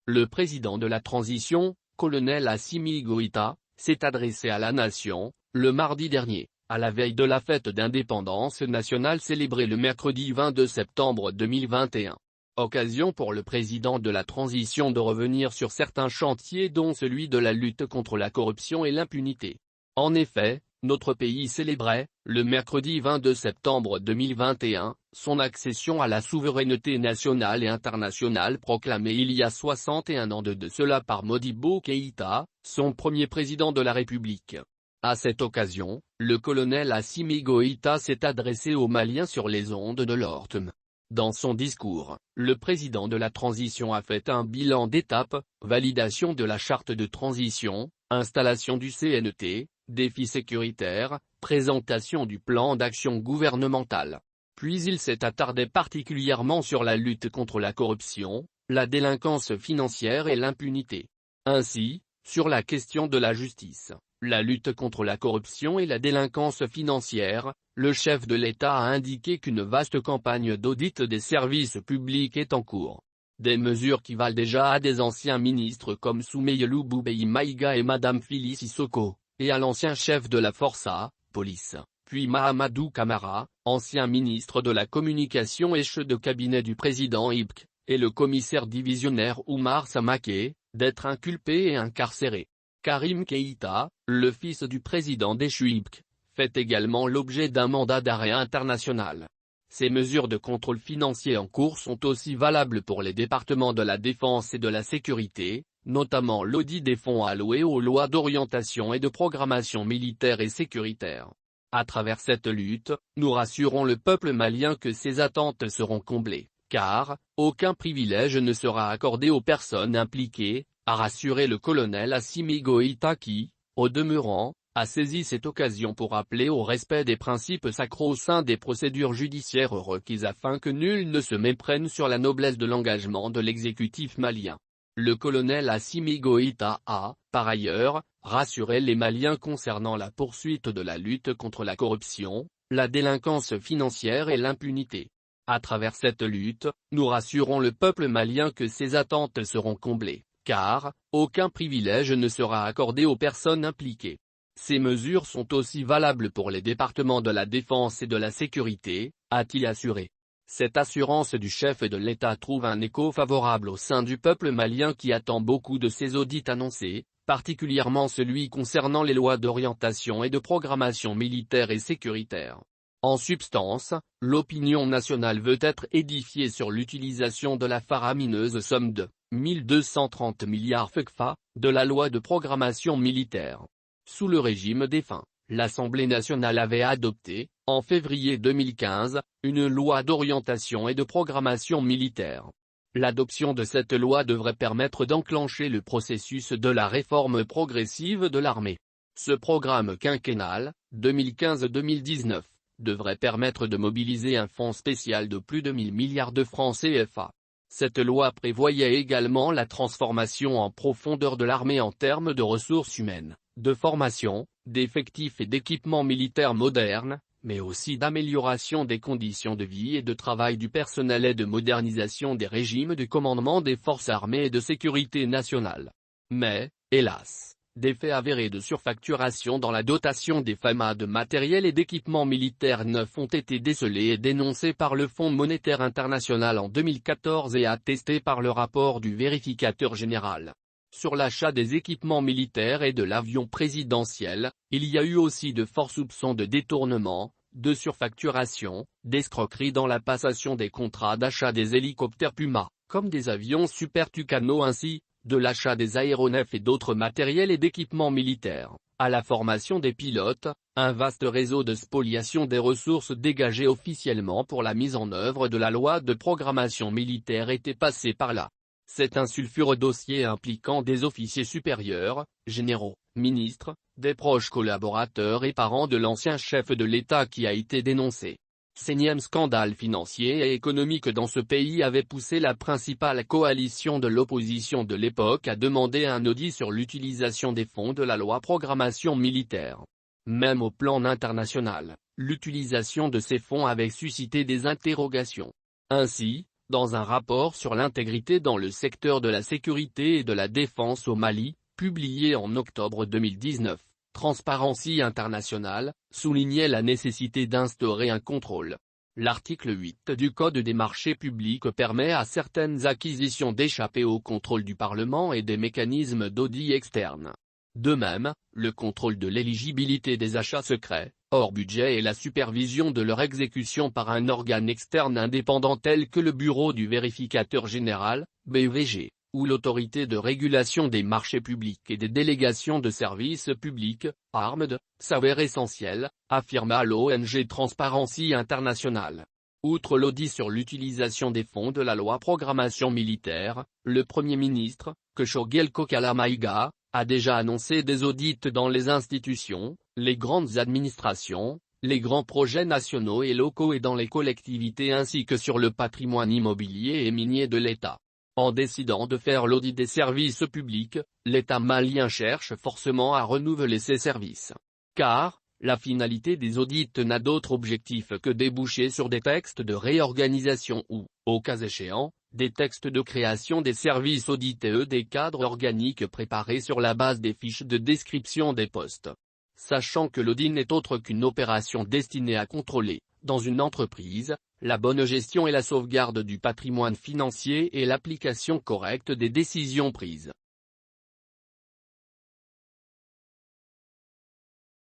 le président de la transition, colonel Assimi Goïta, s'est adressé à la nation, le mardi dernier, à la veille de la fête d'indépendance nationale célébrée le mercredi 22 septembre 2021. Occasion pour le président de la transition de revenir sur certains chantiers dont celui de la lutte contre la corruption et l'impunité. En effet, notre pays célébrait, le mercredi 22 septembre 2021, son accession à la souveraineté nationale et internationale proclamée il y a 61 ans de cela par Modibo Keïta, son premier président de la République. À cette occasion, le colonel Assimi Goïta s'est adressé aux Maliens sur les ondes de l'ORTM. Dans son discours, le président de la transition a fait un bilan d'étape, validation de la charte de transition, installation du CNT, défis sécuritaires, présentation du plan d'action gouvernemental. Puis il s'est attardé particulièrement sur la lutte contre la corruption, la délinquance financière et l'impunité. Ainsi, sur la question de la justice, la lutte contre la corruption et la délinquance financière, le chef de l'État a indiqué qu'une vaste campagne d'audit des services publics est en cours. Des mesures qui valent déjà à des anciens ministres comme Soumeylou Boubèye Maïga et Madame Phyllis Sissoko, et à l'ancien chef de la Força, police, puis Mahamadou Camara, ancien ministre de la Communication et chef de cabinet du président Ibk, et le commissaire divisionnaire Oumar Samaké, d'être inculpés et incarcérés. Karim Keïta, le fils du président déchu Ibk, fait également l'objet d'un mandat d'arrêt international. Ces mesures de contrôle financier en cours sont aussi valables pour les départements de la défense et de la sécurité, notamment l'audit des fonds alloués aux lois d'orientation et de programmation militaire et sécuritaire. À travers cette lutte, nous rassurons le peuple malien que ses attentes seront comblées, car aucun privilège ne sera accordé aux personnes impliquées, a rassuré le colonel Assimi Goïta qui, au demeurant, a saisi cette occasion pour appeler au respect des principes sacro-saints des procédures judiciaires requises afin que nul ne se méprenne sur la noblesse de l'engagement de l'exécutif malien. Le colonel Assimi Goïta a, par ailleurs, rassuré les Maliens concernant la poursuite de la lutte contre la corruption, la délinquance financière et l'impunité. À travers cette lutte, nous rassurons le peuple malien que ses attentes seront comblées, car aucun privilège ne sera accordé aux personnes impliquées. Ces mesures sont aussi valables pour les départements de la défense et de la sécurité, a-t-il assuré. Cette assurance du chef de l'État trouve un écho favorable au sein du peuple malien qui attend beaucoup de ces audits annoncés, particulièrement celui concernant les lois d'orientation et de programmation militaire et sécuritaire. En substance, l'opinion nationale veut être édifiée sur l'utilisation de la faramineuse somme de 1230 milliards FECFA, de la loi de programmation militaire. Sous le régime défunt, l'Assemblée nationale avait adopté, en février 2015, une loi d'orientation et de programmation militaire. L'adoption de cette loi devrait permettre d'enclencher le processus de la réforme progressive de l'armée. Ce programme quinquennal, 2015-2019, devrait permettre de mobiliser un fonds spécial de plus de 1000 milliards de francs CFA. Cette loi prévoyait également la transformation en profondeur de l'armée en termes de ressources humaines, de formation, d'effectifs et d'équipements militaires modernes, mais aussi d'amélioration des conditions de vie et de travail du personnel et de modernisation des régimes de commandement des forces armées et de sécurité nationale. Mais, hélas, des faits avérés de surfacturation dans la dotation des FAMA de matériel et d'équipements militaires neufs ont été décelés et dénoncés par le Fonds monétaire international en 2014 et attestés par le rapport du vérificateur général. Sur l'achat des équipements militaires et de l'avion présidentiel, il y a eu aussi de forts soupçons de détournement, de surfacturation, d'escroquerie dans la passation des contrats d'achat des hélicoptères Puma, comme des avions Super Tucano ainsi, de l'achat des aéronefs et d'autres matériels et d'équipements militaires, à la formation des pilotes, un vaste réseau de spoliation des ressources dégagées officiellement pour la mise en œuvre de la loi de programmation militaire était passé par là. C'est un sulfureux dossier impliquant des officiers supérieurs, généraux, ministres, des proches collaborateurs et parents de l'ancien chef de l'État qui a été dénoncé. L'énième scandale financier et économique dans ce pays avait poussé la principale coalition de l'opposition de l'époque à demander un audit sur l'utilisation des fonds de la loi programmation militaire. Même au plan international, l'utilisation de ces fonds avait suscité des interrogations. Ainsi, Dans un rapport sur l'intégrité dans le secteur de la sécurité et de la défense au Mali, publié en octobre 2019, Transparency International soulignait la nécessité d'instaurer un contrôle. L'article 8 du Code des marchés publics permet à certaines acquisitions d'échapper au contrôle du Parlement et des mécanismes d'audit externe. De même, le contrôle de l'éligibilité des achats secrets, hors budget et la supervision de leur exécution par un organe externe indépendant tel que le Bureau du vérificateur général, BVG, ou l'autorité de régulation des marchés publics et des délégations de services publics, ARMD, s'avère essentiel, affirma l'ONG Transparency International. Outre l'audit sur l'utilisation des fonds de la loi programmation militaire, le Premier ministre, Kshogel Kokala Maïga, a déjà annoncé des audits dans les institutions, les grandes administrations, les grands projets nationaux et locaux et dans les collectivités ainsi que sur le patrimoine immobilier et minier de l'État. En décidant de faire l'audit des services publics, l'État malien cherche forcément à renouveler ses services. Car, la finalité des audits n'a d'autre objectif que déboucher sur des textes de réorganisation ou, au cas échéant, des textes de création des services audités des cadres organiques préparés sur la base des fiches de description des postes. Sachant que l'audit n'est autre qu'une opération destinée à contrôler, dans une entreprise, la bonne gestion et la sauvegarde du patrimoine financier et l'application correcte des décisions prises.